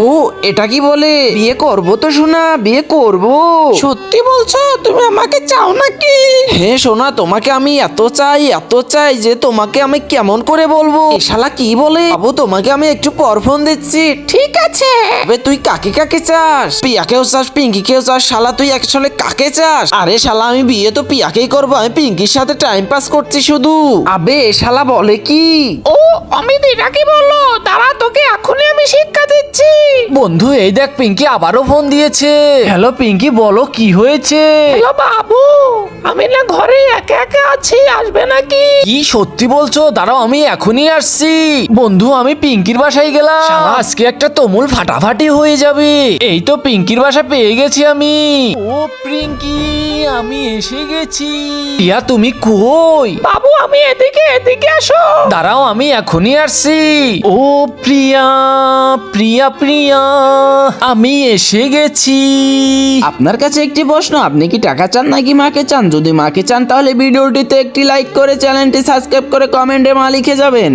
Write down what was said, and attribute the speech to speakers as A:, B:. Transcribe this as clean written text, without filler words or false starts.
A: ও এটা কি বলে? বিয়ে করবো তো সোনা, বিয়ে করবো।
B: সত্যি বলছো? তুমি আমাকে চাও নাকি?
A: হ্যাঁ সোনা, তোমাকে আমি এত চাই যে তোমাকে আমি কেমন করে বলবো। এ শালা কি বলে? বাবু তোমাকে আমি একটু পর ফোন দিচ্ছি।
B: ঠিক আছে।
A: আবে তুই কাকে কাকে চাস? পিয়াকেও চাস, পিঙ্কিকেও চাস। শালা তুই আসলে কাকে চাস? আরে শালা আমি বিয়ে তো পিয়াকেই করবো, আমি পিঙ্কির সাথে টাইম পাস করছি শুধু। আবে এ শালা বলে কি?
B: ও অমিত, এটা কি বললো? দাঁড়া, তোকে এখনই আমি শিক্ষা দিচ্ছি।
A: বন্ধু এই দেখ পিঙ্কি আবারও ফোন দিয়েছে। হ্যালো পিঙ্কি, বলো কি হয়েছে?
B: হ্যালো বাবু, আমি না ঘরে একা একা আছি, আসবে নাকি?
A: কি সত্যি বলছো? দাঁড়াও আমি এখনই আসছি। বন্ধু আমি পিঙ্কির বাসায় গেলাম। শালা আজকে একটা তুমুল ফাটাফাটি হয়ে যাবে। এই তো পিঙ্কির বাসা পেয়ে গেছি আমি। ও পিঙ্কি, আমি এসে গেছি। পিয়া তুমি কই?
B: বাবু আমি এদিকে, এদিকে আসো।
A: দাঁড়াও আমি এখনই আসছি। ও প্রিয়া প্রিয়া প্রিয়া, আমি এসে গেছি। আপনার কাছে একটি প্রশ্ন, আপনি কি টাকা চান নাকি মাকে চান? যদি মাকে চান তাহলে ভিডিওটিতে একটি লাইক করে চ্যানেলটি সাবস্ক্রাইব করে কমেন্টে মা লিখে যাবেন।